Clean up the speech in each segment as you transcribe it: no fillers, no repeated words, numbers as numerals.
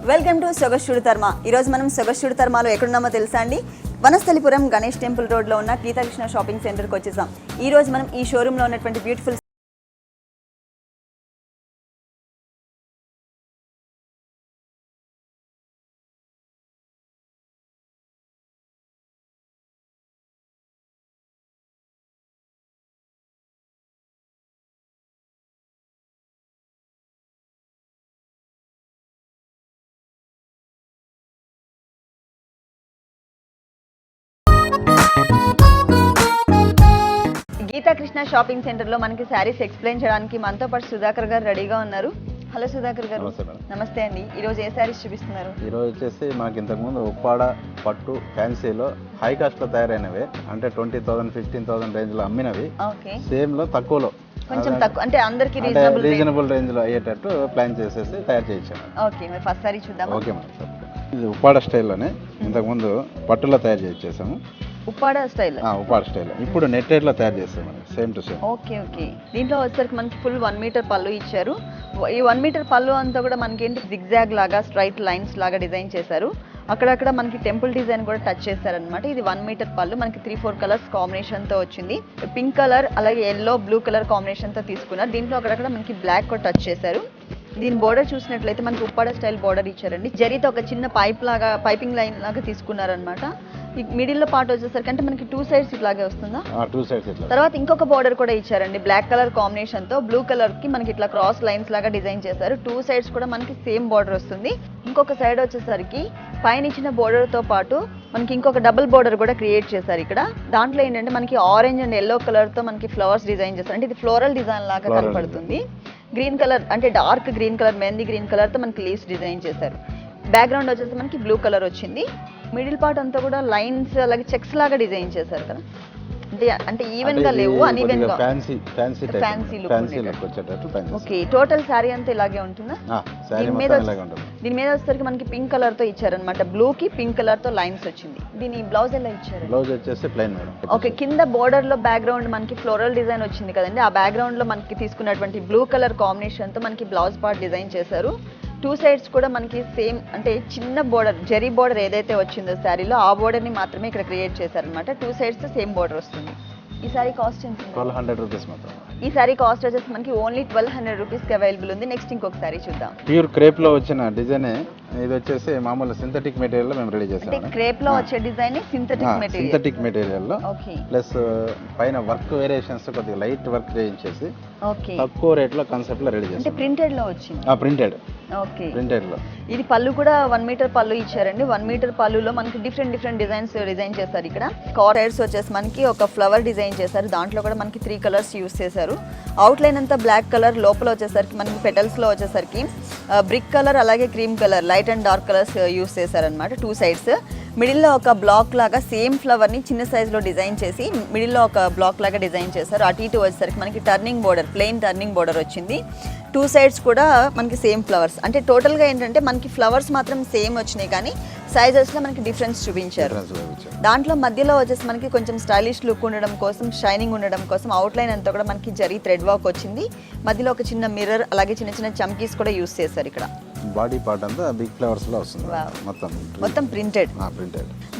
Welcome to సొగస్టుడు తర్మ. ఈరోజు మనం సొగస్టుడు తర్మలో ఎక్కడున్నామో తెలుసా అండి? వనస్థలిపురం గణేష్ టెంపుల్ రోడ్లో ఉన్న గీతాకృష్ణ షాపింగ్ సెంటర్కి వచ్చేసాం. ఈరోజు మనం ఈ షోరూంలో ఉన్నటువంటి బ్యూటిఫుల్ గీతాకృష్ణ షాపింగ్ సెంటర్లో మనకి శారీస్ ఎక్స్ప్లెయిన్ చేయడానికి మనతో పాటు సుధాకర్ గారు రెడీగా ఉన్నారు. హలో సుధాకర్ గారు. నమస్తే అండి. ఈరోజు ఏ శారీస్ చూపిస్తున్నారు? ఈరోజు వచ్చేసి మనకి ఇంతకుముందు ఉప్పాడ పట్టు ఫ్యాన్సీలో హై కాస్ట్లో తయారైనవి, అంటే 20,000 15,000 రేంజ్లో అమ్మినవి. సేమ్లో తక్కువలో కొంచెం తక్కువ, అంటే అందరికి రీజనబుల్ రేంజ్లో అయ్యేటట్టు ప్లాన్ చేసేసి తయారు చేయించాను. ఓకే, మరి ఫస్ట్ సారీ చూద్దాం. Okay madam. ఇది ఉప్పాడ స్టైల్లోనే ఇంతకుముందు పట్టులో తయారు చేయించేసాము. ఉప్పాడ స్టైల్. ఉప్పాడ స్టైల్ ఇప్పుడు నెట్టెడ్లో తయారు చేస్తాం same to same. Okay okay. దీంట్లో వచ్చేసరికి మనకి ఫుల్ 1 మీటర్ పళ్ళు ఇచ్చారు. ఈ 1 మీటర్ పళ్ళు అంతా కూడా మనకి ఏంటి జిగ్జాగ్ లాగా స్ట్రైట్ లైన్స్ లాగా డిజైన్ చేశారు. అక్కడక్కడ మనకి టెంపుల్ డిజైన్ కూడా టచ్ చేశారనమాట. ఇది 1 మీటర్ పళ్ళు మనకి 3-4 కలర్స్ కాంబినేషన్తో వచ్చింది. పింక్ కలర్ అలాగే ఎల్లో బ్లూ కలర్ కాంబినేషన్తో తీసుకున్నారు. దీంట్లో అక్కడక్కడ మనకి బ్లాక్ కూడా టచ్ చేశారు. దీని బోర్డర్ చూసినట్లయితే మనకి ఉప్పాడ స్టైల్ బోర్డర్ ఇచ్చారండి. జరీతో ఒక చిన్న పైపింగ్ లైన్ లాగా తీసుకున్నారనమాట. ఈ మిడిల్లో పార్ట్ వచ్చేసరికి అంటే మనకి 2 సైడ్స్ ఇట్లాగే వస్తుందా? 2 సైడ్స్. తర్వాత ఇంకొక బోర్డర్ కూడా ఇచ్చారండి, బ్లాక్ కలర్ కాంబినేషన్ తో బ్లూ కలర్ కి మనకి ఇట్లా క్రాస్ లైన్స్ లాగా డిజైన్ చేశారు. 2 సైడ్స్ కూడా మనకి సేమ్ బోర్డర్ వస్తుంది. ఇంకొక సైడ్ వచ్చేసరికి పైన ఇచ్చిన బోర్డర్ తో పాటు మనకి ఇంకొక డబుల్ బోర్డర్ కూడా క్రియేట్ చేశారు ఇక్కడ. దాంట్లో ఏంటంటే మనకి ఆరెంజ్ అండ్ ఎల్లో కలర్ తో మనకి ఫ్లవర్స్ డిజైన్ చేశారు. అంటే ఇది ఫ్లోరల్ డిజైన్ లాగా కనపడుతుంది. గ్రీన్ కలర్ అంటే dark green colour, mehndi green colour తో మనకి లీవ్స్ డిజైన్ చేశారు. బ్యాక్గ్రౌండ్ వచ్చేసి మనకి బ్లూ కలర్ వచ్చింది. మిడిల్ పార్ట్ అంతా కూడా లైన్స్ అలాగే చెక్స్ లాగా డిజైన్ చేశారు కదా, అంటే ఈవెన్ గా లేవు, అన్ఈవెన్ గా ఫ్యాన్సీ లుక్ వచ్చేటట్టు. ఓకే, టోటల్ సారీ అంతా ఇలాగే ఉంటుందా? దీని మీద వచ్చేసరికి మనకి పింక్ కలర్ తో ఇచ్చారనమాట. బ్లూ కి పింక్ కలర్ తో లైన్స్ వచ్చింది. దీని బ్లౌజ్ ఎలా ఇచ్చారు? బ్లౌజ్ వచ్చేసి ప్లెయిన్ మేడం. ఓకే, కింద బోర్డర్ లో బ్యాక్గ్రౌండ్ మనకి ఫ్లోరల్ డిజైన్ వచ్చింది కదండి. ఆ బ్యాక్గ్రౌండ్ లో మనకి తీసుకున్నటువంటి బ్లూ కలర్ కాంబినేషన్ తో మనకి బ్లౌజ్ పార్ట్ డిజైన్ చేశారు. 2 సైడ్స్ కూడా మనకి సేమ్, అంటే చిన్న బోర్డర్ జరీ బోర్డర్ ఏదైతే వచ్చిందో శారీలో ఆ బోర్డర్ ని మాత్రమే ఇక్కడ క్రియేట్ చేశారనమాట. 2 సైడ్స్ సేమ్ బోర్డర్ వస్తుంది. ఈ సారీ కాస్ట్ ఎంత? 1200 రూపీస్ మాత్రం. ఈ సారీ కాస్ట్ వచ్చేసి మనకి ఓన్లీ 1200 రూపీస్ కి అవైలబుల్ ఉంది. నెక్స్ట్ ఇంకొక సారీ చూద్దాం. ప్యూర్ క్రేప్ లో వచ్చిన డిజైన్ ఇది వచ్చేసి మామూలు సింథటిక్ మెటీరియల్ లో మేము రెడీ చేసాం. క్రేప్ లో వచ్చే డిజైన్ సింథటిక్ మెటీరియల్ లో ప్లస్ పైన వర్క్ వేరియేషన్స్ కొద్దిగా లైట్ వర్క్ చేయించేసి తక్కువ రేట్ లో కాన్సెప్ట్ లో రెడీ చేసాం. అంటే ప్రింటెడ్ లో వచ్చింది. ప్రింటెడ్. ఓకే, ప్రింటెడ్ లో ఇది పళ్ళు కూడా 1 మీటర్ పళ్ళు ఇచ్చారండి. 1 మీటర్ పళ్ళులో మనకి డిఫరెంట్ డిజైన్ చేశారు. ఇక్కడ కార్నర్స్ వచ్చేసి మనకి ఒక ఫ్లవర్ డిజైన్ చేశారు. దాంట్లో కూడా మనకి 3 కలర్స్ యూస్ చేశారు. అవుట్ లైన్ అంతా బ్లాక్ కలర్, లోపల వచ్చేసరికి మనకి పెటల్స్ లో వచ్చేసరికి బ్రిక్ కలర్ అలాగే cream colour, light and dark colours use చేశారనమాట. 2 సైడ్స్ మిడిల్లో ఒక బ్లాక్ లాగా సేమ్ ఫ్లవర్ ని చిన్న సైజ్ లో డిజైన్ చేసి మిడిల్లో ఒక బ్లాక్ లాగా డిజైన్ చేశారు. అటు ఇటు వచ్చేసరికి మనకి turning border, plain turning border వచ్చింది. 2 సైడ్స్ కూడా మనకి సేమ్ ఫ్లవర్స్. అంటే టోటల్ గా ఏంటంటే మనకి ఫ్లవర్స్ మాత్రం సేమ్ వచ్చినాయి కానీ సైజెస్ లో మనకి డిఫరెన్స్ చూపించారు. దాంట్లో మధ్యలో వచ్చేసి మనకి కొంచెం స్టైలిష్ లుక్ ఉండడం కోసం, షైనింగ్ ఉండడం కోసం అవుట్ లైన్ అంతా కూడా మనకి జరీ థ్రెడ్ వర్క్ వచ్చింది. మధ్యలో ఒక చిన్న మిర్రర్ అలాగే చిన్న చమ్కీస్ కూడా యూస్ చేశారు. ఇక్కడ బాడీ పార్ట్ అంతా బిగ్ ఫ్లవర్స్ లో వస్తుంది. మొత్తం ప్రింటెడ్.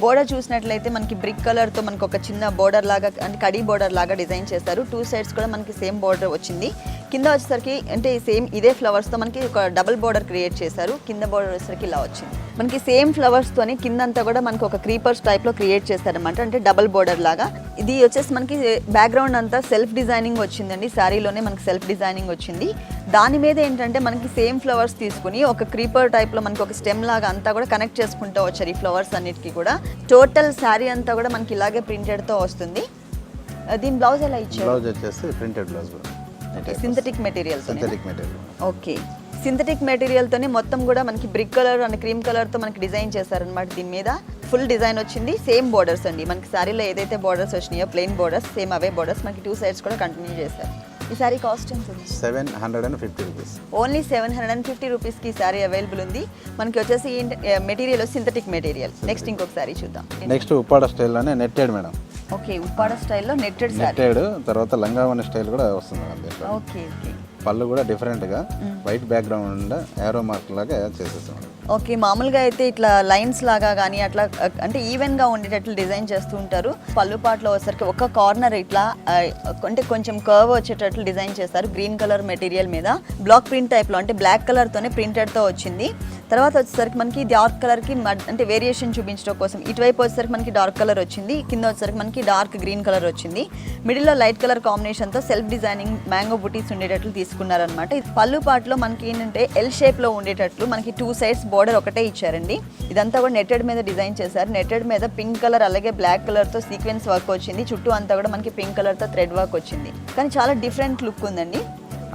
బోర్డర్ చూసినట్లయితే మనకి బ్రిక్ కలర్ తో మనకి ఒక చిన్న బోర్డర్ లాగా, అంటే కడీ బోర్డర్ లాగా డిజైన్ చేశారు. 2 సైడ్స్ కూడా మనకి సేమ్ బోర్డర్ వచ్చింది. కింద వచ్చేసరికి అంటే సేమ్ ఇదే ఫ్లవర్స్ తో మనకి ఒక డబుల్ బోర్డర్ క్రియేట్ చేశారు. కింద బోర్డర్ వచ్చేసరికి ఇలా వచ్చింది. మనకి సేమ్ ఫ్లవర్స్ తోని కిందంతా కూడా మనకి ఒక క్రీపర్స్ టైప్ లో క్రియేట్ చేశారనమాట. అంటే డబుల్ బోర్డర్ లాగా. ఇది వచ్చేసి మనకి బ్యాక్గ్రౌండ్ అంతా సెల్ఫ్ డిజైనింగ్ వచ్చిందండి. శారీలోనే మనకి సెల్ఫ్ డిజైనింగ్ వచ్చింది. దాని మీద ఏంటంటే మనకి సేమ్ ఫ్లవర్స్ తీసుకుని ఒక క్రీపర్ టైప్ లో మనకి ఒక స్టెమ్ లాగా అంతా కూడా కనెక్ట్ చేసుకుంటూ వచ్చారు ఈ ఫ్లవర్స్ అన్నిటికీ కూడా. టోటల్ శారీ అంతా కూడా మనకి ఇలాగే ప్రింటెడ్ తో వస్తుంది. దీని బ్లౌజ్ ఎలా ఇచ్చారు? బ్లౌజ్ వచ్చేసి printed blouse, synthetic material. Okay, synthetic material తోనే మొత్తం కూడా మనకి brick colour and cream colour తో మనకి డిజైన్ చేశారనమాట. దీని మీద ఫుల్ డిజైన్ వచ్చింది. సేమ్ బోర్డర్స్ అండి. మనకి శారీలో ఏదైతే బోర్డర్స్ వచ్చినాయో ప్లెయిన్ బోర్డర్స్, సేమ్ అవే బోర్డర్స్ మనకి 2 సైడ్స్ కూడా కంటిన్యూ చేశారు. ఈ సారీ కాస్ట్ ఎంత? 750 రూపీస్. ఓన్లీ 750 రూపీస్ కి సారీ అవైలబుల్ ఉంది. మనకి వచ్చేసి మెటీరియల్ సింథటిక్ మెటీరియల్. నెక్స్ట్ ఇంకొక సారీ చూద్దాం. నెక్స్ట్ ఉప్పాడ స్టైల్ లోనే నెట్టెడ్ మేడం. ఓకే, ఉప్పాడ స్టైల్లో నెట్టెడ్ సారీ. నెట్టెడ్ తర్వాత లంగావని స్టైల్ కూడా వస్తుంది మేడం. Okay okay. పళ్ళు కూడా డిఫరెంట్ గా వైట్ బ్యాక్గ్రౌండ్ ఏరో మార్క్ లాగా చేసేస్తాం. ఓకే, మామూలుగా అయితే ఇట్లా లైన్స్ లాగా కానీ అట్లా అంటే ఈవెన్గా ఉండేటట్లు డిజైన్ చేస్తూ ఉంటారు. పళ్ళు పాటలో వచ్చేసరికి ఒక కార్నర్ ఇట్లా అంటే కొంచెం కర్వ్ వచ్చేటట్లు డిజైన్ చేస్తారు. గ్రీన్ కలర్ మెటీరియల్ మీద బ్లాక్ ప్రింట్ టైప్లో అంటే బ్లాక్ కలర్తోనే ప్రింటెడ్తో వచ్చింది. తర్వాత వచ్చేసరికి మనకి డార్క్ కలర్కి అంటే వేరియేషన్ చూపించడం కోసం ఇటువైపు వచ్చేసరికి మనకి డార్క్ కలర్ వచ్చింది, కింద వచ్చేసరికి మనకి డార్క్ గ్రీన్ కలర్ వచ్చింది. మిడిల్లో లైట్ కలర్ కాంబినేషన్తో సెల్ఫ్ డిజైనింగ్ మ్యాంగో బుటీస్ ఉండేటట్లు తీసుకున్నారనమాట. పళ్ళు పాటలో మనకి ఏంటంటే ఎల్ షేప్లో ఉండేటట్లు మనకి 2 సైడ్స్ బోర్డర్ ఒకటే ఇచ్చారండి. ఇదంతా కూడా నెట్టెడ్ మీద డిజైన్ చేశారు. నెట్టెడ్ మీద పింక్ కలర్ అలాగే బ్లాక్ కలర్తో సీక్వెన్స్ వర్క్ వచ్చింది. చుట్టూ అంతా కూడా మనకి పింక్ కలర్తో థ్రెడ్ వర్క్ వచ్చింది. కానీ చాలా డిఫరెంట్ లుక్ ఉందండి.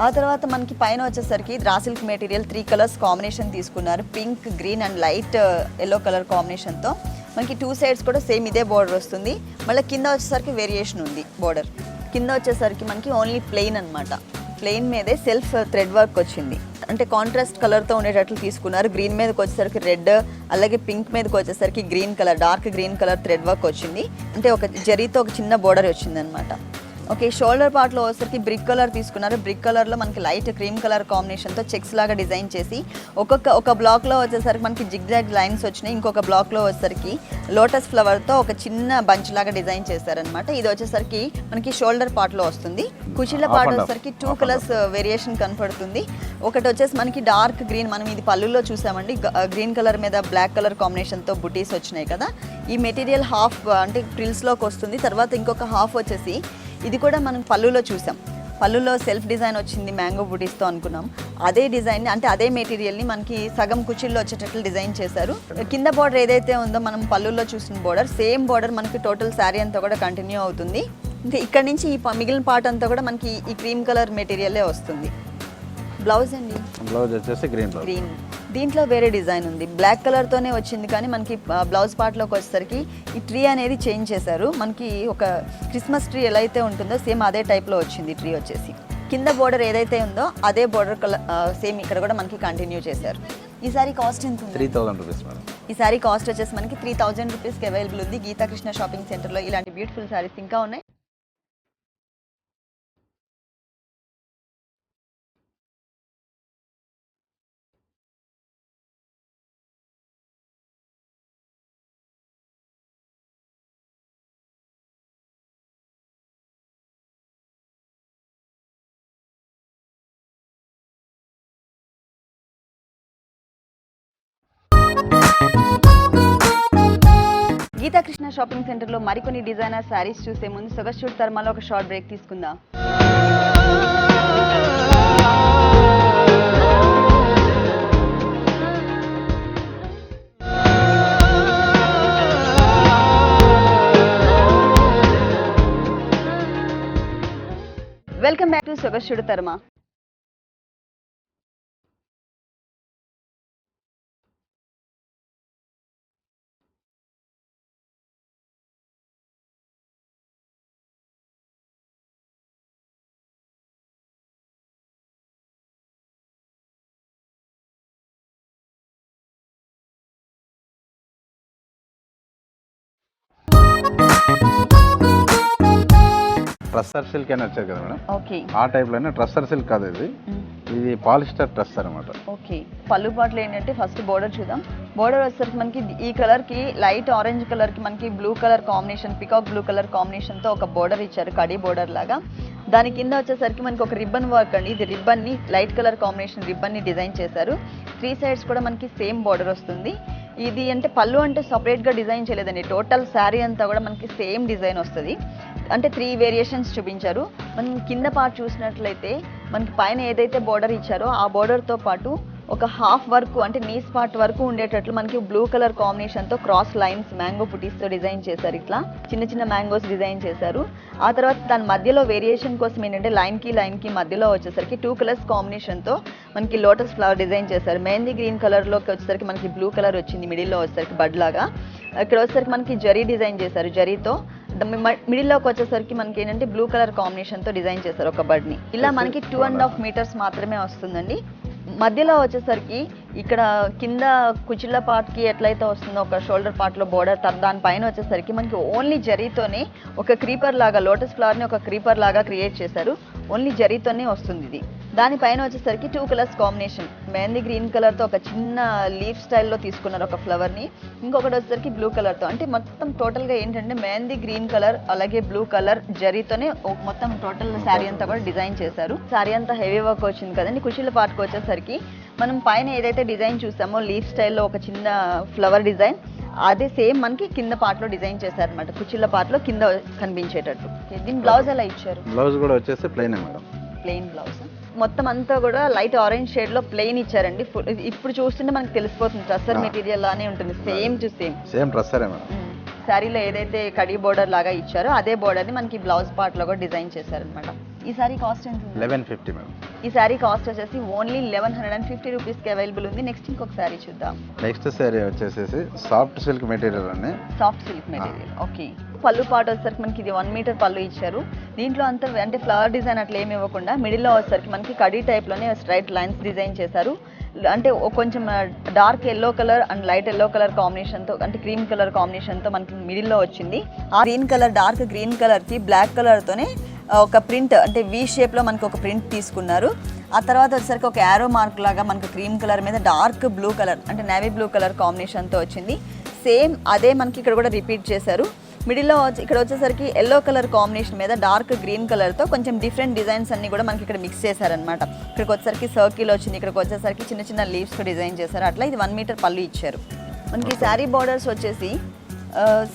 ఆ తర్వాత మనకి పైన వచ్చేసరికి రా సిల్క్ మెటీరియల్ 3 కలర్స్ కాంబినేషన్ తీసుకున్నారు. Pink, green and light yellow colour కాంబినేషన్తో మనకి 2 సైడ్స్ కూడా సేమ్ ఇదే బోర్డర్ వస్తుంది. మళ్ళీ కింద వచ్చేసరికి వేరియేషన్ ఉంది బోర్డర్. కింద వచ్చేసరికి మనకి ఓన్లీ ప్లెయిన్ అనమాట. ప్లెయిన్ మీదే సెల్ఫ్ థ్రెడ్ వర్క్ వచ్చింది. అంటే కాంట్రాస్ట్ కలర్తో ఉండేటట్లు తీసుకున్నారు. గ్రీన్ మీదకి వచ్చేసరికి రెడ్ అలాగే పింక్ మీదకి వచ్చేసరికి green colour dark green colour thread work వచ్చింది. అంటే ఒక జరీతో ఒక చిన్న బోర్డర్ వచ్చింది అనమాట. ఓకే, షోల్డర్ పార్ట్లో వచ్చేసరికి బ్రిక్ కలర్ తీసుకున్నారు. బ్రిక్ కలర్లో మనకి లైట్ క్రీమ్ కలర్ కాంబినేషన్తో చెక్స్ లాగా డిజైన్ చేసి ఒక బ్లాక్లో వచ్చేసరికి మనకి జిగ్జాగ్ లైన్స్ వచ్చినాయి. ఇంకొక బ్లాక్లో వచ్చేసరికి లోటస్ ఫ్లవర్తో ఒక చిన్న బంచ్ లాగా డిజైన్ చేశారనమాట. ఇది వచ్చేసరికి మనకి షోల్డర్ పార్ట్లో వస్తుంది. కుచిళ్ళ పార్ట్ వచ్చేసరికి 2 కలర్స్ వేరియేషన్ కనపడుతుంది. ఒకటి వచ్చేసి మనకి డార్క్ గ్రీన్, మనం ఇది పళ్ళులో చూసామండి. గ్రీన్ కలర్ మీద బ్లాక్ కలర్ కాంబినేషన్తో బుటీస్ వచ్చినాయి కదా. ఈ మెటీరియల్ హాఫ్ అంటే ఫ్రిల్స్లోకి వస్తుంది. తర్వాత ఇంకొక హాఫ్ వచ్చేసి ఇది కూడా మనం పళ్ళులో చూసాం. పళ్ళులో సెల్ఫ్ డిజైన్ వచ్చింది మ్యాంగో బుటీస్తో అనుకున్నాం. అదే డిజైన్ అంటే అదే మెటీరియల్ని మనకి సగం కుచ్చిల్లో వచ్చేటట్లు డిజైన్ చేశారు. కింద బోర్డర్ ఏదైతే ఉందో మనం పళ్ళులో చూసిన బోర్డర్ సేమ్ బోర్డర్ మనకి టోటల్ శారీ అంతా కూడా కంటిన్యూ అవుతుంది. ఇంకా ఇక్కడ నుంచి ఈ మిగిలిన పార్ట్ అంతా కూడా మనకి ఈ క్రీమ్ కలర్ మెటీరియలే వస్తుంది. బ్లౌజ్ అండి, బ్లౌజ్ వచ్చేసి గ్రీన్. దీంట్లో వేరే డిజైన్ ఉంది. బ్లాక్ కలర్తోనే వచ్చింది కానీ మనకి బ్లౌజ్ పార్ట్లోకి వచ్చేసరికి ఈ ట్రీ అనేది చేంజ్ చేశారు. మనకి ఒక క్రిస్మస్ ట్రీ ఎలా అయితే ఉంటుందో సేమ్ అదే టైప్లో వచ్చింది ట్రీ వచ్చేసి. కింద బోర్డర్ ఏదైతే ఉందో అదే బోర్డర్ కలర్ సేమ్ ఇక్కడ కూడా మనకి కంటిన్యూ చేశారు. ఈ సారీ కాస్ట్ ఎంత ఉంది? 3000 రూపీస్ మేడం. ఈ సారీ కాస్ట్ వచ్చేసి మనకి 3000 రూపీస్కి అవైలబుల్ ఉంది. గీతా కృష్ణ షాపింగ్ సెంటర్లో ఇలాంటి బ్యూటిఫుల్ సారీస్ ఇంకా ఉన్నాయి. గీతా కృష్ణ షాపింగ్ సెంటర్లో మరికొన్ని డిజైనర్ శారీస్ చూసే ముందు సొగస్చూడ్ తర్మాలో ఒక షార్ట్ బ్రేక్ తీసుకుందాం. Welcome back to Sogasu Chooda Tarama. Tussar silk అని వచ్చారు కదా మేడం. ఓకే, ఆ టైప్లోనే ట్రస్సర్ సిల్క్ కాదు ఇది పాలిస్టర్ ట్రస్ అనమాట. ఓకే, పళ్ళు పాటలు ఏంటంటే ఫస్ట్ బోర్డర్ చూద్దాం. బోర్డర్ వచ్చేసరికి మనకి ఈ కలర్కి లైట్ ఆరెంజ్ కలర్కి మనకి blue colour combination peacock blue colour కాంబినేషన్తో ఒక బోర్డర్ ఇచ్చారు, కడీ బోర్డర్ లాగా. దాని కింద వచ్చేసరికి మనకి ఒక రిబ్బన్ వర్క్ అండి. ఇది రిబ్బన్ని లైట్ కలర్ కాంబినేషన్ రిబ్బన్ని డిజైన్ చేశారు. 3 సైడ్స్ కూడా మనకి సేమ్ బోర్డర్ వస్తుంది. ఇది అంటే పళ్ళు అంటే సపరేట్గా డిజైన్ చేయలేదండి. టోటల్ శారీ అంతా కూడా మనకి సేమ్ డిజైన్ వస్తుంది. అంటే 3 వేరియేషన్స్ చూపించారు. మనం కింద పార్ట్ చూసినట్లయితే మనకి పైన ఏదైతే బోర్డర్ ఇచ్చారో ఆ బోర్డర్తో పాటు ఒక హాఫ్ వర్క్ అంటే నీస్ పార్ట్ వరకు ఉండేటట్లు మనకి బ్లూ కలర్ కాంబినేషన్తో క్రాస్ లైన్స్ మ్యాంగో బుటీస్తో డిజైన్ చేశారు. ఇట్లా చిన్న చిన్న మ్యాంగోస్ డిజైన్ చేశారు. ఆ తర్వాత దాని మధ్యలో వేరియేషన్ కోసం ఏంటంటే లైన్కి మధ్యలో వచ్చేసరికి 2 కలర్స్ కాంబినేషన్తో మనకి లోటస్ ఫ్లవర్ డిజైన్ చేశారు. మెహందీ గ్రీన్ కలర్లోకి వచ్చేసరికి మనకి బ్లూ కలర్ వచ్చింది. మిడిల్లో వచ్చేసరికి బడ్ లాగా ఇక్కడ వచ్చేసరికి మనకి జరీ డిజైన్ చేశారు. జరీతో మిడిల్లోకి వచ్చేసరికి మనకి ఏంటంటే బ్లూ కలర్ కాంబినేషన్తో డిజైన్ చేశారు ఒక బడ్ని. ఇలా మనకి 2.5 మీటర్స్ మాత్రమే వస్తుందండి. మధ్యలో వచ్చేసరికి ఇక్కడ కింద కుచిళ్ళ పార్ట్కి ఎట్లయితే వస్తుందో ఒక షోల్డర్ పార్ట్లో బోర్డర్, దానిపైన వచ్చేసరికి మనకి ఓన్లీ జరీతోనే ఒక క్రీపర్ లాగా లోటస్ ఫ్లవర్ని ఒక క్రీపర్ లాగా క్రియేట్ చేశారు. ఓన్లీ జరీతోనే వస్తుంది ఇది. దానిపైన వచ్చేసరికి 2 కలర్స్ కాంబినేషన్, మెహందీ గ్రీన్ కలర్తో ఒక చిన్న లీఫ్ స్టైల్లో తీసుకున్నారు ఒక ఫ్లవర్ని, ఇంకొకటి వచ్చేసరికి బ్లూ కలర్తో. అంటే మొత్తం టోటల్గా ఏంటంటే మెహందీ గ్రీన్ కలర్ అలాగే బ్లూ కలర్ జరీతోనే మొత్తం టోటల్ శారీ అంతా కూడా డిజైన్ చేశారు. శారీ అంతా హెవీ వర్క్ వచ్చింది కదండి. కుషీల పార్ట్కి వచ్చేసరికి మనం పైన ఏదైతే డిజైన్ చూసామో లీఫ్ స్టైల్లో ఒక చిన్న ఫ్లవర్ డిజైన్, అదే సేమ్ మనకి కింద పార్ట్లో డిజైన్ చేశారనమాట, కుచిళ్ళ పార్ట్లో కింద కనిపించేటట్టు. దీని బ్లౌజ్ ఎలా ఇచ్చారు? బ్లౌజ్ కూడా వచ్చేసి ప్లెయిన్ మేడం, ప్లెయిన్ బ్లౌజ్. మొత్తం అంతా కూడా లైట్ ఆరెంజ్ షేడ్ లో ప్లెయిన్ ఇచ్చారండి. ఇప్పుడు చూస్తుంటే మనకి తెలిసిపోతుంది ట్రస్సర్ మెటీరియల్ లానే ఉంటుంది, సేమ్ టు సేమ్ ట్రస్సరే మేడం. శారీలో ఏదైతే కడి బోర్డర్ లాగా ఇచ్చారో అదే బోర్డర్ ని మనకి బ్లౌజ్ పార్ట్ లో కూడా డిజైన్ చేశారనమాట. ఈ సారీ కాస్ట్ ఎంత? 1150 మేడం. ఈ సారీ కాస్ట్ వచ్చేసి ఓన్లీ 1150 రూపీస్కి అవైలబుల్ ఉంది. నెక్స్ట్ ఇంకొక సారీ చూద్దాం. నెక్స్ట్ సారీ వచ్చేసి సాఫ్ట్ సిల్క్ మెటీరియల్ అండి. Soft silk material. ఓకే. పళ్ళు పాటు వచ్చేసరికి మనకి ఇది 1 మీటర్ పళ్ళు ఇచ్చారు. దీంట్లో అంతా అంటే ఫ్లవర్ డిజైన్ అట్లా ఏమి ఇవ్వకుండా మిడిల్లో వచ్చేసరికి మనకి కడీ టైప్లోనే స్ట్రైట్ లైన్స్ డిజైన్ చేశారు. అంటే కొంచెం dark yellow colour and light yellow colour కాంబినేషన్తో, అంటే క్రీమ్ కలర్ కాంబినేషన్తో మనకి మిడిల్లో వచ్చింది. ఆ గ్రీన్ కలర్, డార్క్ గ్రీన్ కలర్కి బ్లాక్ కలర్తోనే ఒక ప్రింట్, అంటే వి షేప్లో మనకి ఒక ప్రింట్ తీసుకున్నారు. ఆ తర్వాత వచ్చేసరికి ఒక యారో మార్క్ లాగా మనకి క్రీమ్ కలర్ మీద డార్క్ బ్లూ కలర్, అంటే నేవీ బ్లూ కలర్ కాంబినేషన్తో వచ్చింది. సేమ్ అదే మనకి ఇక్కడ కూడా రిపీట్ చేశారు. మిడిల్లో ఇక్కడ వచ్చేసరికి ఎల్లో కలర్ కాంబినేషన్ మీద డార్క్ గ్రీన్ కలర్తో కొంచెం డిఫరెంట్ డిజైన్స్ అన్ని కూడా మనకి ఇక్కడ మిక్స్ చేశారనమాట. ఇక్కడికి వచ్చేసరికి సర్కిల్ వచ్చింది, ఇక్కడికి వచ్చేసరికి చిన్న చిన్న లీవ్స్ డిజైన్ చేశారు. అట్లా ఇది 1 మీటర్ పళ్ళు ఇచ్చారు. మనకి శారీ బార్డర్స్ వచ్చేసి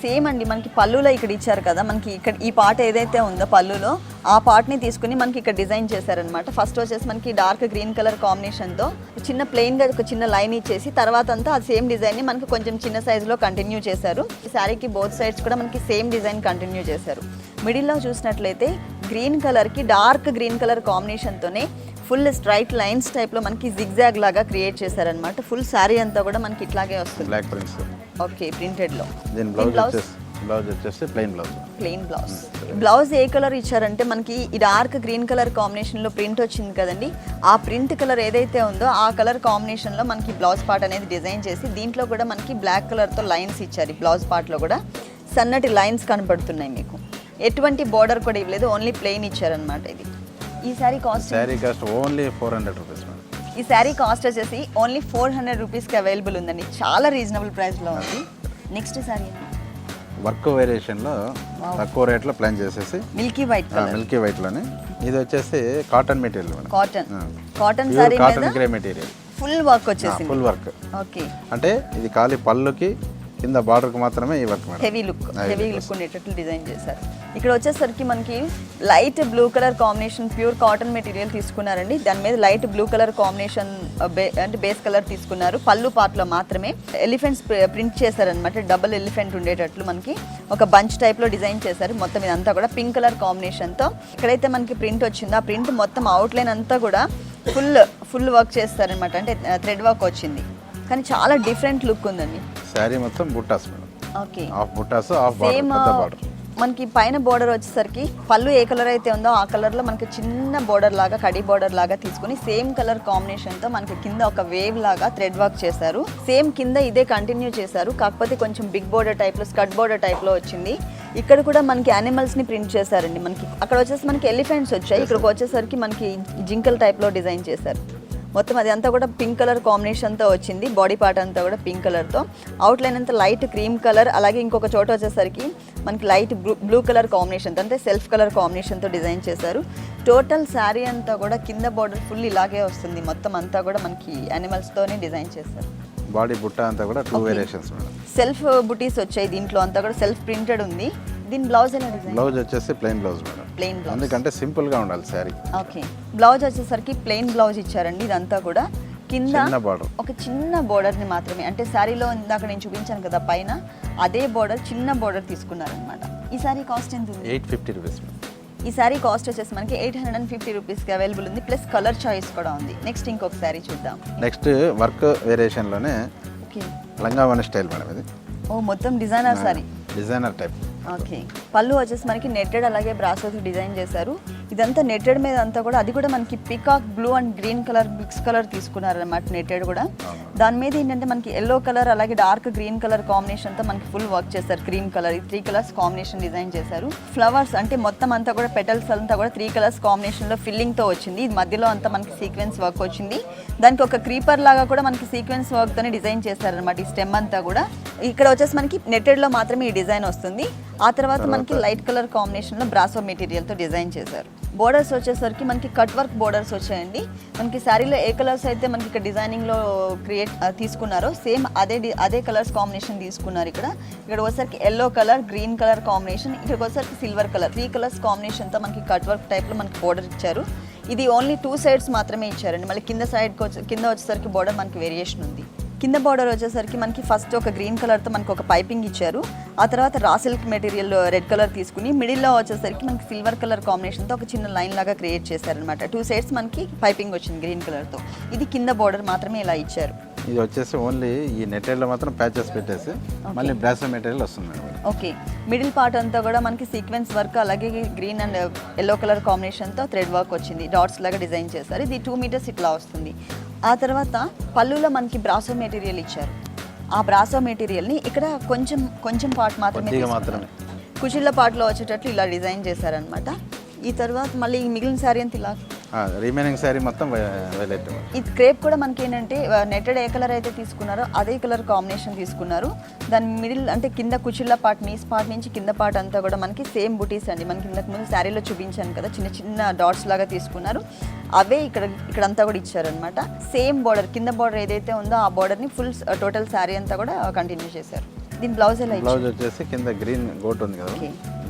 సేమ్ అండి. మనకి పళ్ళులో ఇక్కడ ఇచ్చారు కదా, మనకి ఇక్కడ ఈ పార్ట్ ఏదైతే ఉందో పళ్ళులో ఆ పార్ట్ని తీసుకుని మనకి ఇక్కడ డిజైన్ చేశారనమాట. ఫస్ట్ వచ్చేసి మనకి డార్క్ గ్రీన్ కలర్ కాంబినేషన్తో చిన్న ప్లెయిన్గా ఒక చిన్న లైన్ ఇచ్చేసి తర్వాత అంతా ఆ సేమ్ డిజైన్ని మనకి కొంచెం చిన్న సైజులో కంటిన్యూ చేశారు. ఈ శారీకి బోత్ సైడ్స్ కూడా మనకి సేమ్ డిజైన్ కంటిన్యూ చేశారు. మిడిల్లో చూసినట్లయితే గ్రీన్ కలర్కి డార్క్ గ్రీన్ కలర్ కాంబినేషన్తోనే ఫుల్ స్ట్రైట్ లైన్స్ టైప్లో మనకి జిగ్జాగ్ లాగా క్రియేట్ చేశారనమాట. ఫుల్ శారీ అంతా కూడా మనకి ఇట్లాగే వస్తుంది. Block prints. ఓకే, ప్రింటెడ్లో. దీని బ్లౌజ్ వచ్చేసి ప్లెయిన్ బ్లౌజ్. బ్లౌజ్ ఏ కలర్ ఇచ్చారంటే మనకి ఈ డార్క్ గ్రీన్ కలర్ కాంబినేషన్లో ప్రింట్ వచ్చింది కదండి, ఆ ప్రింట్ కలర్ ఏదైతే ఉందో ఆ కలర్ కాంబినేషన్లో మనకి బ్లౌజ్ పార్ట్ అనేది డిజైన్ చేసి దీంట్లో కూడా మనకి బ్లాక్ కలర్తో లైన్స్ ఇచ్చారు. బ్లౌజ్ పార్ట్లో కూడా సన్నటి లైన్స్ కనపడుతున్నాయి మీకు. ఎటువంటి బార్డర్ కూడా ఇవ్వలేదు, ఓన్లీ ప్లెయిన్ ఇచ్చారనమాట. ఇది ఈ శారీ కాస్ట్ ఓన్లీ 400 రూపీస్. ఈ శారీ కాస్ట్ వచ్చేసి ఓన్లీ 400 రూపీస్కి అవైలబుల్ ఉందండి. చాలా రీజనబుల్ ప్రైస్లో ఉంది. నెక్స్ట్ శారీ వర్క్ వేరియేషన్లో తక్కువ రేట్లో ప్లాన్ చేసేసి మిల్కీ వైట్ లోనే ఇది వచ్చేసి cotton material. Cotton sari cotton grey material, full work వచ్చేసి. Full work. ఓకే. అంటే ఇది ఖాళీ పళ్ళుకి కింద బార్డర్కి మాత్రమే ఈ వర్క్. హెవీ లుక్ ఉండేటట్లు డిజైన్ చేశారు. ఇక్కడ వచ్చేసరికి మనకి light blue colour combination pure cotton material తీసుకున్నారండి. దాని మీద లైట్ బ్లూ కలర్ కాంబినేషన్ అంటే బేస్ కలర్ తీసుకున్నారు. పళ్ళు పార్ట్లో మాత్రమే ఎలిఫెంట్స్ ప్రింట్ చేశారనమాట. డబుల్ ఎలిఫెంట్ ఉండేటట్లు మనకి ఒక బంచ్ టైప్లో డిజైన్ చేశారు. మొత్తం ఇదంతా కూడా పింక్ కలర్ కాంబినేషన్తో ఎక్కడైతే మనకి ప్రింట్ వచ్చిందో ఆ ప్రింట్ మొత్తం అవుట్లైన్ అంతా కూడా ఫుల్ వర్క్ చేస్తారనమాట. అంటే థ్రెడ్ వర్క్ వచ్చింది, కానీ చాలా డిఫరెంట్ లుక్ ఉందండి. శారీ మొత్తం buttas madam. Okay. Half buttas, half border. మనకి పైన బోర్డర్ వచ్చేసరికి పళ్ళు ఏ కలర్ అయితే ఉందో ఆ కలర్లో మనకి చిన్న బోర్డర్ లాగా, కడి బోర్డర్ లాగా తీసుకుని సేమ్ కలర్ కాంబినేషన్తో మనకి కింద ఒక వేవ్ లాగా థ్రెడ్ వర్క్ చేశారు. సేమ్ కింద ఇదే కంటిన్యూ చేశారు, కాకపోతే కొంచెం బిగ్ బోర్డర్ టైప్లో, స్కర్ట్ బోర్డర్ టైప్లో వచ్చింది. ఇక్కడ కూడా మనకి యానిమల్స్ని ప్రింట్ చేశారండి. మనకి అక్కడ వచ్చేసి మనకి ఎలిఫెంట్స్ వచ్చాయి, ఇక్కడికి వచ్చేసరికి మనకి జింకల్ టైప్లో డిజైన్ చేశారు. మొత్తం అది అంతా కూడా పింక్ కలర్ కాంబినేషన్తో వచ్చింది. బాడీ పార్ట్ అంతా కూడా పింక్ కలర్తో, అవుట్లైన్ అంతా లైట్ క్రీమ్ కలర్, అలాగే ఇంకొక చోట వచ్చేసరికి మనకి లైట్ బ్లూ కలర్ కాంబినేషన్, అంటే సెల్ఫ్ కలర్ కాంబినేషన్తో డిజైన్ చేశారు. టోటల్ శారీ అంతా కూడా కింద బార్డర్ ఫుల్ ఇలాగే వస్తుంది. మొత్తం అంతా కూడా మనకి యానిమల్స్తోనే డిజైన్ చేశారు. బాడీ బుట్ట అంతా కూడా 2 వేరియేషన్స్ మేడం. సెల్ఫ్ బుటీస్ వచ్చాయి, దీంట్లో అంతా కూడా సెల్ఫ్ ప్రింటెడ్ ఉంది. దీని బ్లౌజ్ ఎలా డిజైన్? బ్లౌజ్ వచ్చేసి plain blouse madam. Plain blouse, ఎందుకంటే సింపుల్ గా ఉండాలి శారీ. ఓకే. బ్లౌజ్ వచ్చేసరికి ప్లెయిన్ బ్లౌజ్ ఇచ్చారండి. ఇదంతా కూడా కింద ఒక చిన్న బోర్డర్ ని మాత్రమే, అంటే శారీలో ఇందాక నేను చూపించాను కదా పైన అదే బోర్డర్, చిన్న బోర్డర్ తీసుకున్నారనమాట. ఈ శారీ కాస్ట్ ఎంత ఉంది? 850 రూపీస్. ఈ శారీ కాస్ట్ వచ్చేసి మనకి 850 రూపీస్కి అవైలబుల్ ఉంది, ప్లస్ కలర్ చాయిస్ కూడా ఉంది. నెక్స్ట్ ఇంకొక శారీ చూద్దాం. నెక్స్ట్ వర్క్ వేరియేషన్లోనే లంగావని స్టైల్ మేడం. ఇది ఓ మొత్తం designer sari, designer type. Okay, పళ్ళు వచ్చేసి మనకి నెట్టెడ్ అలాగే బ్రాసోతో డిజైన్ చేశారు. ఇదంతా నెట్టెడ్ మీద అంతా కూడా, అది కూడా మనకి peacock blue and green colour mix colour తీసుకున్నారు అనమాట నెట్టెడ్ కూడా. దాని మీద ఏంటంటే మనకి ఎల్లో కలర్ అలాగే డార్క్ గ్రీన్ కలర్ కాంబినేషన్తో మనకి ఫుల్ వర్క్ చేశారు. Cream colour, 3 colours combination design చేశారు. ఫ్లవర్స్ అంటే మొత్తం అంతా కూడా పెటల్స్ అంతా కూడా 3 కలర్స్ కాంబినేషన్లో ఫిల్లింగ్తో వచ్చింది. ఇది మధ్యలో అంతా మనకి సీక్వెన్స్ వర్క్ వచ్చింది. దానికి ఒక క్రీపర్ లాగా కూడా మనకి సీక్వెన్స్ వర్క్తోనే డిజైన్ చేశారనమాట ఈ స్టెమ్ అంతా కూడా. ఇక్కడ వచ్చేసి మనకి నెట్టెడ్లో మాత్రమే ఈ డిజైన్ వస్తుంది. ఆ తర్వాత మనకి లైట్ కలర్ కాంబినేషన్లో బ్రాసో మెటీరియల్తో డిజైన్ చేశారు. బోర్డర్స్ వచ్చేసరికి మనకి కట్ వర్క్ బోర్డర్స్ వచ్చాయండి. మనకి శారీలో ఏ కలర్స్ అయితే మనకి ఇక్కడ డిజైనింగ్లో తీసుకున్నారో సేమ్ అదే కలర్స్ కాంబినేషన్ తీసుకున్నారు. ఇక్కడ వచ్చేసరికి yellow colour, green colour combination, ఇక్కడికి వచ్చేసరికి సిల్వర్ కలర్, 3 కలర్స్ కాంబినేషన్తో మనకి కట్ వర్క్ టైప్లో మనకి బోర్డర్ ఇచ్చారు. ఇది ఓన్లీ 2 సైడ్స్ మాత్రమే ఇచ్చారండి. మళ్ళీ కింద వచ్చేసరికి బోర్డర్ మనకి వేరియేషన్ ఉంది. కింద బార్డర్ వచ్చేసరికి మనకి ఫస్ట్ ఒక గ్రీన్ కలర్తో మనకి ఒక పైపింగ్ ఇచ్చారు. ఆ తర్వాత రా సిల్క్ మెటీరియల్ రెడ్ కలర్ తీసుకుని మిడిల్లో వచ్చేసరికి మనకి సిల్వర్ కలర్ కాంబినేషన్తో ఒక చిన్న లైన్ లాగా క్రియేట్ చేశారనమాట. 2 సైడ్స్ మనకి పైపింగ్ వచ్చింది గ్రీన్ కలర్తో. ఇది కింద బార్డర్ మాత్రమే ఇలా ఇచ్చారు. ఇది వచ్చేసి ఓన్లీ ఈ నెట్టెడ్లో మాత్రం ప్యాచెస్ పెట్టేసి మళ్ళీ బ్రాసో మెటీరియల్ వస్తుంది. ఓకే, మిడిల్ పార్ట్ అంతా కూడా మనకి సీక్వెన్స్ వర్క్ అలాగే గ్రీన్ అండ్ ఎల్లో కలర్ కాంబినేషన్తో థ్రెడ్ వర్క్ వచ్చింది. డాట్స్ లాగా డిజైన్ చేశారు. ఇది 2 మీటర్స్ ఇట్లా వస్తుంది. ఆ తర్వాత పళ్ళులో మనకి బ్రాసో మెటీరియల్ ఇచ్చారు. ఆ బ్రాసో మెటీరియల్ని ఇక్కడ కొంచెం పార్ట్ మాత్రమే కుచిళ్ళ పార్ట్లో వచ్చేటట్లు ఇలా డిజైన్ చేశారనమాట. ఈ తర్వాత మళ్ళీ మిగిలిన శారీ అంతా ఇలా రిమైనింగ్ శారీ మొత్తం వైలెట్. ఈ క్రేప్ కూడా మనకి ఏంటంటే నెట్టెడ్ ఏ కలర్ అయితే తీసుకున్నారో అదే కలర్ కాంబినేషన్ తీసుకున్నారు. దాని మిడిల్ అంటే కింద కుచిళ్ళ పార్ట్, నీస్ పార్ట్ నుంచి కింద పార్ట్ అంతా కూడా మనకి సేమ్ బుటీస్ అండి. మనకి ఇంతకు ముందు శారీలో చూపించాను కదా, చిన్న చిన్న డాట్స్ లాగా తీసుకున్నారు. అవే ఇక్కడంతా కూడా ఇచ్చారనమాట. సేమ్ బార్డర్, కింద బార్డర్ ఏదైతే ఉందో ఆ బార్డర్ని ఫుల్ టోటల్ శారీ అంతా కూడా కంటిన్యూ చేశారు. దీని బ్లౌజ్ వచ్చేసి కింద గ్రీన్ గోట్ ఉంది కదా,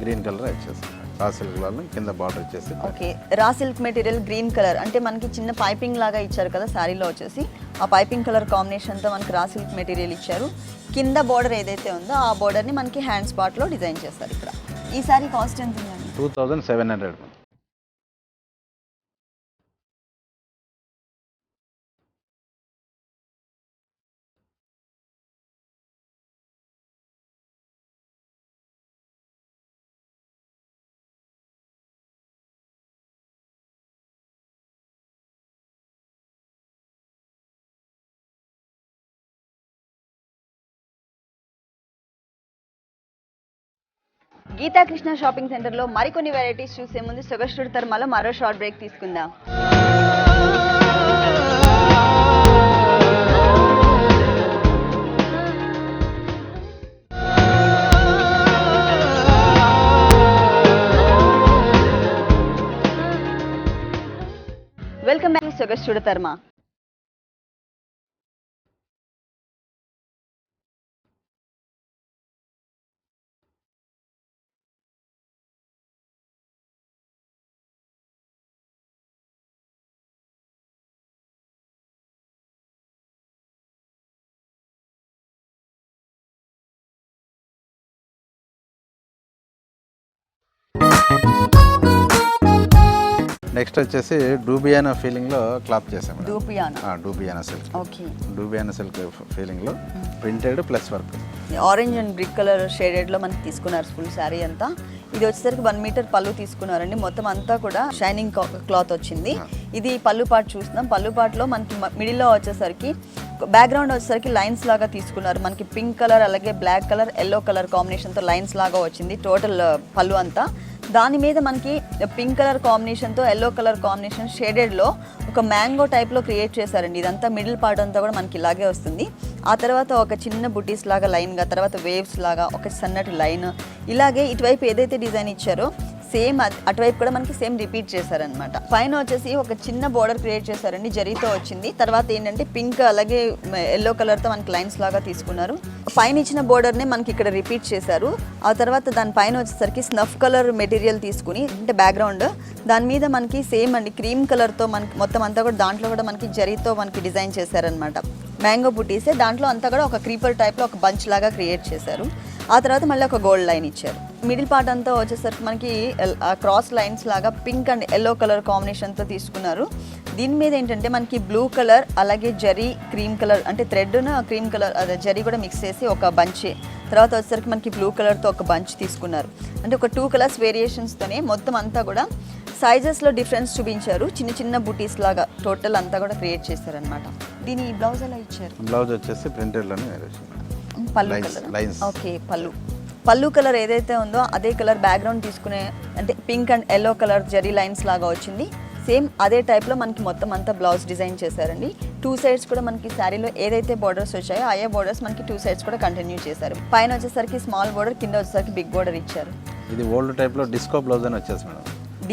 గ్రీన్ కలర్ వచ్చేసి రా సిల్క్ కింద బార్డర్ వచ్చేసి. ఓకే, రా సిల్క్ మెటీరియల్ గ్రీన్ కలర్ అంటే మనకి చిన్న పైపింగ్ లాగా ఇచ్చారు కదా శారీలో వచ్చేసి. ఆ పైపింగ్ కలర్ కాంబినేషన్తో మనకి రా సిల్క్ మెటీరియల్ ఇచ్చారు. కింద బార్డర్ ఏదైతే ఉందో ఆ బార్డర్ని మనకి హ్యాండ్ స్పాట్లో డిజైన్ చేస్తారు. ఇక్కడ ఈ శారీ కాస్ట్ ఎంత ఉందండి? 2700. గీతా కృష్ణ షాపింగ్ సెంటర్లో మరికొన్ని వెరైటీస్ చూసే ముందు సొగస్టుడు తర్మాలో మరో షార్ట్ బ్రేక్ తీసుకుందాం. Welcome back Sogasu Chooda Tarama. Next వచ్చేసి డూబియానా ఫీలింగ్లో క్లాత్ చేసాము. Dupion silk. Okay, dupion silk ఫీలింగ్లో printed plus work. Orange and brick colour షేడెడ్లో మనకి తీసుకున్నారు ఫుల్ శారీ అంతా. ఇది వచ్చేసరికి 1 మీటర్ పళ్ళు తీసుకున్నారండి. మొత్తం అంతా కూడా షైనింగ్ క్లాత్ వచ్చింది. ఇది పళ్ళు పార్ట్ చూస్తున్నాం. పళ్ళు పార్ట్లో మనకి మిడిల్లో వచ్చేసరికి బ్యాక్గ్రౌండ్ వచ్చేసరికి లైన్స్ లాగా తీసుకున్నారు. మనకి పింక్ కలర్ అలాగే బ్లాక్ కలర్ ఎల్లో కలర్ కాంబినేషన్తో లైన్స్ లాగా వచ్చింది టోటల్ పళ్ళు అంతా. దాని మీద మనకి పింక్ కలర్ కాంబినేషన్తో ఎల్లో కలర్ కాంబినేషన్ షేడెడ్లో ఒక మ్యాంగో టైప్లో క్రియేట్ చేశారండి. ఇదంతా మిడిల్ పార్ట్ అంతా కూడా మనకి ఇలాగే వస్తుంది. ఆ తర్వాత ఒక చిన్న బుటీస్ లాగా లైన్గా, తర్వాత వేవ్స్ లాగా ఒక సన్నటి లైన్, ఇలాగే ఇటువైపు ఏదైతే డిజైన్ ఇచ్చారో సేమ్ అటువైపు కూడా మనకి సేమ్ రిపీట్ చేశారనమాట. పైన వచ్చేసి ఒక చిన్న బోర్డర్ క్రియేట్ చేశారండి, జరీతో వచ్చింది. తర్వాత ఏంటంటే పింక్ అలాగే ఎల్లో కలర్తో మనకి లైన్స్ లాగా తీసుకున్నారు. పైన ఇచ్చిన బోర్డర్నే మనకి ఇక్కడ రిపీట్ చేశారు. ఆ తర్వాత దానిపైన వచ్చేసరికి స్నఫ్ కలర్ మెటీరియల్ తీసుకుని అంటే బ్యాక్గ్రౌండ్ దాని మీద మనకి సేమ్ అండి క్రీమ్ కలర్తో మనకి మొత్తం అంతా కూడా దాంట్లో కూడా మనకి జరీతో మనకి డిజైన్ చేశారనమాట. మ్యాంగో బుటీసే దాంట్లో అంతా కూడా ఒక క్రీపర్ టైప్లో ఒక బంచ్ లాగా క్రియేట్ చేశారు. ఆ తర్వాత మళ్ళీ ఒక గోల్డ్ లైన్ ఇచ్చారు. మిడిల్ పార్ట్ అంతా వచ్చేసరికి మనకి క్రాస్ లైన్స్ లాగా పింక్ అండ్ ఎల్లో కలర్ కాంబినేషన్తో తీసుకున్నారు. దీని మీద ఏంటంటే మనకి బ్లూ కలర్ అలాగే జరీ క్రీమ్ కలర్ అంటే థ్రెడ్ను క్రీమ్ కలర్ అదే జరీ కూడా మిక్స్ చేసి ఒక బంచ్, తర్వాత వచ్చేసరికి మనకి బ్లూ కలర్తో ఒక బంచ్ తీసుకున్నారు. అంటే ఒక 2 కలర్స్ వేరియేషన్స్తోనే మొత్తం అంతా కూడా సైజెస్లో డిఫరెన్స్ చూపించారు. చిన్న చిన్న బుటీస్ లాగా టోటల్ అంతా కూడా క్రియేట్ చేశారనమాట. దీని బ్లౌజ్ ఎలా ఇచ్చారు? బ్లౌజ్ వచ్చేసి ప్రింటెడ్లోనే పళ్ళు కలర్. ఓకే, పళ్ళు కలర్ ఏదైతే ఉందో అదే కలర్ బ్యాక్గ్రౌండ్ తీసుకునే, అంటే pink and yellow colour zari lines లాగా వచ్చింది. సేమ్ అదే టైప్లో మనకి మొత్తం అంతా బ్లౌజ్ డిజైన్ చేశారండి. 2 సైడ్స్ కూడా మనకి శారీలో ఏదైతే బోర్డర్స్ వచ్చాయో అయ్యే బోర్డర్స్ మనకి 2 సైడ్స్ కూడా కంటిన్యూ చేశారు. పైన వచ్చేసరికి స్మాల్ బోర్డర్, కింద వచ్చేసరికి బిగ్ బోర్డర్ ఇచ్చారు. ఇది ఓల్డ్ టైప్లో డిస్కో బ్లౌజ్ అని వచ్చేసి మేడం.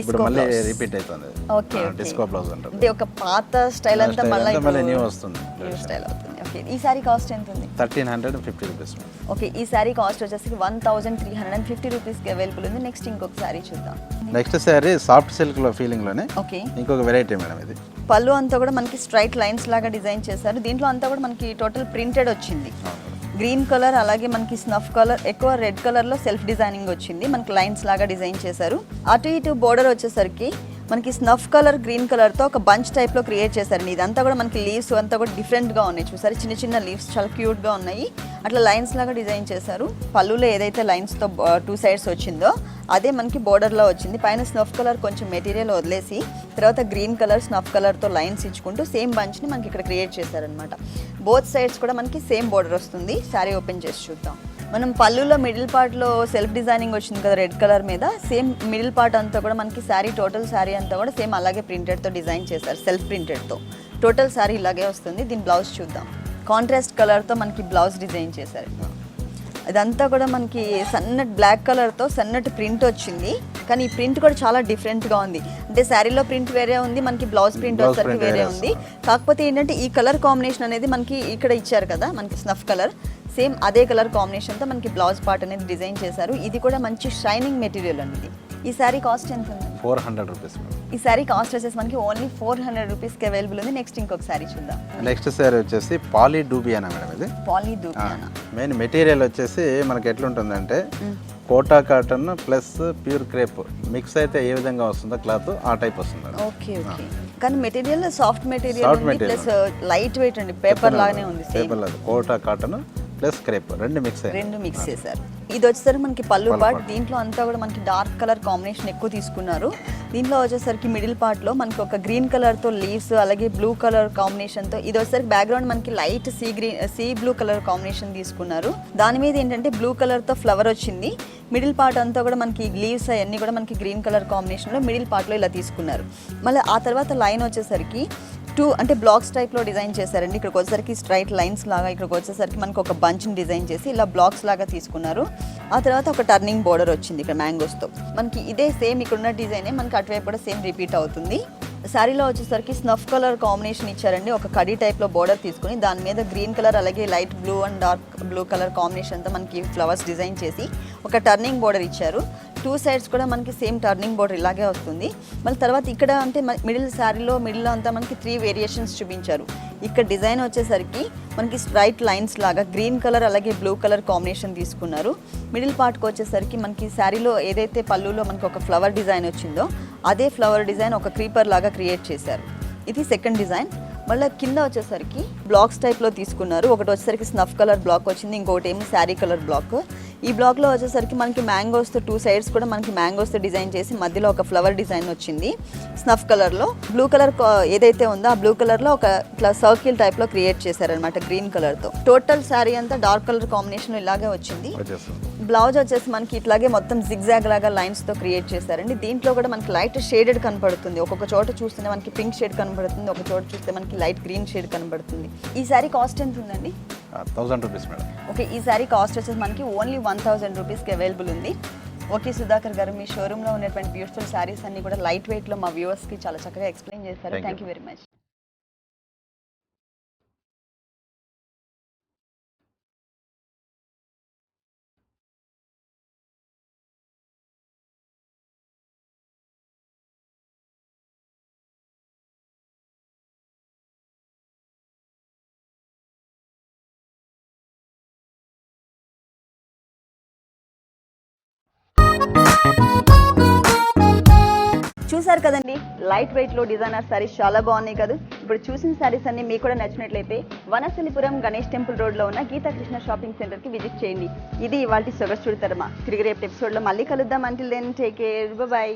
ఇప్పుడు మళ్ళీ రిపీట్ అవుతుంది. ఓకే, డిస్కో బ్లౌజ్ అంటారు. అంటే ఒక పాత స్టైల్ అంతా మళ్ళీ న్యూ వస్తుంది. న్యూ స్టైల్ అవుతుంది. ఓకే, ఈ సారీ కాస్ట్ ఎంత ఉంది? 1350 రూపీస్. ఓకే, ఈ సారీ కాస్ట్ వచ్చేసి 1350 రూపీస్కి అవైలబుల్ ఉంది. నెక్స్ట్ ఇంకొక సారీ చూద్దాం. నెక్స్ట్ సారీ సాఫ్ట్ సిల్క్ లో ఫీలింగ్ లోనే ఓకే, ఇంకొక వెరైటీ మేడం. ఇది పళ్ళు అంతా కూడా మనకి స్ట్రైట్ లైన్స్ లాగా డిజైన్ చేశారు. దీంట్లో అంతా కూడా మనకి టోటల్ ప్రింటెడ్ వచ్చింది. గ్రీన్ కలర్ అలాగే మనకి స్నఫ్ కలర్, ఎక్కువ రెడ్ కలర్లో సెల్ఫ్ డిజైనింగ్ వచ్చింది. మనకి లైన్స్ లాగా డిజైన్ చేశారు. అటు ఇటు బోర్డర్ వచ్చేసరికి మనకి స్నఫ్ కలర్ గ్రీన్ కలర్తో ఒక బంచ్ టైప్లో క్రియేట్ చేశారండి. ఇదంతా కూడా మనకి లీవ్స్ అంతా కూడా డిఫరెంట్గా ఉన్నాయి. చూసారు, చిన్న చిన్న లీవ్స్ చాలా క్యూట్గా ఉన్నాయి. అట్లా లైన్స్ లాగా డిజైన్ చేశారు. పళ్ళులో ఏదైతే లైన్స్తో 2 సైడ్స్ వచ్చిందో అదే మనకి బోర్డర్లో వచ్చింది. పైన స్నఫ్ కలర్ కొంచెం మెటీరియల్ వదిలేసి తర్వాత గ్రీన్ కలర్ స్నఫ్ కలర్తో లైన్స్ ఇచ్చుకుంటూ సేమ్ బంచ్ని మనకి ఇక్కడ క్రియేట్ చేశారనమాట. బోత్ సైడ్స్ కూడా మనకి సేమ్ బోర్డర్ వస్తుంది. శారీ ఓపెన్ చేసి చూద్దాం. మనం పళ్ళులో మిడిల్ పార్ట్లో సెల్ఫ్ డిజైనింగ్ వచ్చింది కదా రెడ్ కలర్ మీద, సేమ్ మిడిల్ పార్ట్ అంతా కూడా మనకి శారీ టోటల్ శారీ అంతా కూడా సేమ్ అలాగే ప్రింటెడ్తో డిజైన్ చేశారు. సెల్ఫ్ ప్రింటెడ్తో టోటల్ శారీ ఇలాగే వస్తుంది. దీని బ్లౌజ్ చూద్దాం. కాంట్రాస్ట్ కలర్తో మనకి బ్లౌజ్ డిజైన్ చేశారు. ఇదంతా కూడా మనకి సన్నటి బ్లాక్ కలర్తో సన్నటి ప్రింట్ వచ్చింది. కానీ ఈ ప్రింట్ కూడా చాలా డిఫరెంట్గా ఉంది. అంటే శారీలో ప్రింట్ వేరే ఉంది, మనకి బ్లౌజ్ ప్రింట్ వచ్చేసరికి వేరే ఉంది. కాకపోతే ఏంటంటే ఈ కలర్ కాంబినేషన్ అనేది మనకి ఇక్కడ ఇచ్చారు కదా, మనకి స్నఫ్ కలర్, సేమ్ అదే కలర్ కాంబినేషన్తో మనకి బ్లౌజ్ పార్ట్ అనేది డిజైన్ చేశారు. ఇది కూడా మంచి షైనింగ్ మెటీరియల్ అండి. ఈ శారీ కాస్ట్ ఎంత ఉంది? 400 రూపీస్. ఈ శారీ కాస్ట్ వచ్చేసి మనకి ఓన్లీ 400 రూపీస్కి అవైలబుల్ ఉంది. నెక్స్ట్ ఇంకొక శారీ చూద్దాం. నెక్స్ట్ శారీ వచ్చేసి పాలీ డూబియానా మేడం. ఇది పాలీ డూబియానా. మెయిన్ మెటీరియల్ వచ్చేసి మనకి ఎట్లుంటుందంటే Kota cotton plus pure crepe mix అయితే ఏ విధంగా వస్తుందో క్లాత్ ఆ టైప్ వస్తుంది. ఓకే ఓకే, కానీ material soft material plus lightweight అండి. పేపర్ లాగానే ఉంది. పేపర్ లాగా కోటా కాటన్ ప్లస్ క్రేప్ రెండు మిక్స్ చేశారు. ఇది వచ్చేసరికి మనకి పళ్ళు పార్ట్. దీంట్లో అంతా కూడా మనకి డార్క్ కలర్ కాంబినేషన్ ఎక్కువ తీసుకున్నారు. దీంట్లో వచ్చేసరికి మిడిల్ పార్ట్లో మనకి ఒక గ్రీన్ కలర్తో లీవ్స్ అలాగే బ్లూ కలర్ కాంబినేషన్తో, ఇది వచ్చేసరికి బ్యాక్గ్రౌండ్ మనకి light sea blue colour combination తీసుకున్నారు. దాని మీద ఏంటంటే బ్లూ కలర్తో ఫ్లవర్ వచ్చింది. మిడిల్ పార్ట్ అంతా కూడా మనకి లీవ్స్ అవన్నీ కూడా మనకి గ్రీన్ కలర్ కాంబినేషన్లో మిడిల్ పార్ట్లో ఇలా తీసుకున్నారు. మళ్ళీ ఆ తర్వాత లైన్ వచ్చేసరికి 2 అంటే బ్లాక్స్ టైప్లో డిజైన్ చేశారండి. ఇక్కడికి వచ్చేసరికి స్ట్రైట్ లైన్స్ లాగా, ఇక్కడికి వచ్చేసరికి మనకి ఒక బంచ్ని డిజైన్ చేసి ఇలా బ్లాక్స్ లాగా తీసుకున్నారు. ఆ తర్వాత ఒక టర్నింగ్ బోర్డర్ వచ్చింది ఇక్కడ మ్యాంగోస్తో. మనకి ఇదే సేమ్ ఇక్కడున్న డిజైనే మనకి అటువైపు కూడా సేమ్ రిపీట్ అవుతుంది. శారీలో వచ్చేసరికి స్నఫ్ కలర్ కాంబినేషన్ ఇచ్చారండి. ఒక కడీ టైప్లో బోర్డర్ తీసుకుని దాని మీద గ్రీన్ కలర్ అలాగే light blue and dark blue colour కాంబినేషన్తో మనకి ఫ్లవర్స్ డిజైన్ చేసి ఒక టర్నింగ్ బోర్డర్ ఇచ్చారు. 2 సైడ్స్ కూడా మనకి సేమ్ టర్నింగ్ బోర్డర్ ఇలాగే వస్తుంది. మళ్ళీ తర్వాత ఇక్కడ అంటే మిడిల్ శారీలో మిడిల్లో అంతా మనకి 3 వేరియేషన్స్ చూపించారు. ఇక్కడ డిజైన్ వచ్చేసరికి మనకి స్ట్రైట్ లైన్స్ లాగా గ్రీన్ కలర్ అలాగే బ్లూ కలర్ కాంబినేషన్ తీసుకున్నారు. మిడిల్ పార్ట్కి వచ్చేసరికి మనకి శారీలో ఏదైతే పళ్ళులో మనకి ఒక ఫ్లవర్ డిజైన్ వచ్చిందో అదే ఫ్లవర్ డిజైన్ ఒక క్రీపర్ లాగా క్రియేట్ చేశారు. ఇది సెకండ్ డిజైన్. మళ్ళీ కింద వచ్చేసరికి బ్లాక్స్ టైప్లో తీసుకున్నారు. ఒకటి వచ్చేసరికి స్నఫ్ కలర్ బ్లాక్ వచ్చింది, ఇంకోటి ఏమో శారీ కలర్ బ్లాక్. ఈ బ్లాక్లో వచ్చేసరికి మనకి మ్యాంగోస్తో 2 సైడ్స్ కూడా మనకి మ్యాంగోస్తో డిజైన్ చేసి మధ్యలో ఒక ఫ్లవర్ డిజైన్ వచ్చింది. స్నఫ్ కలర్లో బ్లూ కలర్ ఏదైతే ఉందో ఆ బ్లూ కలర్లో ఒక ఇట్లా సర్కిల్ టైప్లో క్రియేట్ చేశారనమాట గ్రీన్ కలర్తో. టోటల్ శారీ అంతా డార్క్ కలర్ కాంబినేషన్ ఇలాగే వచ్చింది. బ్లౌజ్ వచ్చేసి మనకి ఇట్లాగే మొత్తం జిగ్జాగ్ లాగా లైన్స్తో క్రియేట్ చేశారండి. దీంట్లో కూడా మనకి లైట్ షేడెడ్ కనపడుతుంది. ఒక్కొక్క చోట చూస్తే మనకి పింక్ షేడ్ కనపడుతుంది, ఒక చోట చూస్తే మనకి లైట్ గ్రీన్ షేడ్ కనపడుతుంది. ఈ శారీ కాస్ట్ ఎంత ఉందండి? 1000 రూపీస్ మేడం. ఓకే, ఈ శారీ కాస్ట్ వచ్చేసి మనకి ఓన్లీ 1000 రూపీస్కి అవైలబుల్ ఉంది. ఓకే సుధాకర్ గారు, మీ షోరూంలో ఉన్నటువంటి బ్యూటిఫుల్ శారీస్ అన్ని కూడా లైట్ వెయిట్లో మా వ్యూవర్స్కి చాలా చక్కగా ఎక్స్ప్లెయిన్ చేశారు. Thank you very much. చూసారు కదండి, లైట్ వెయిట్ లో డిజైనర్ సారీస్ చాలా బాగున్నాయి కదా. ఇప్పుడు చూసిన సారీస్ అన్ని మీకు కూడా నచ్చినట్లయితే వనస్థలిపురం గణేష్ టెంపుల్ రోడ్ లో ఉన్న గీతా కృష్ణ షాపింగ్ సెంటర్ కి విజిట్ చేయండి. ఇది ఇవాల్టి సొగసు చూడతారమ్మా. తిరిగి రేపు ఎపిసోడ్ లో మళ్ళీ కలుద్దాం. Until then take care, by.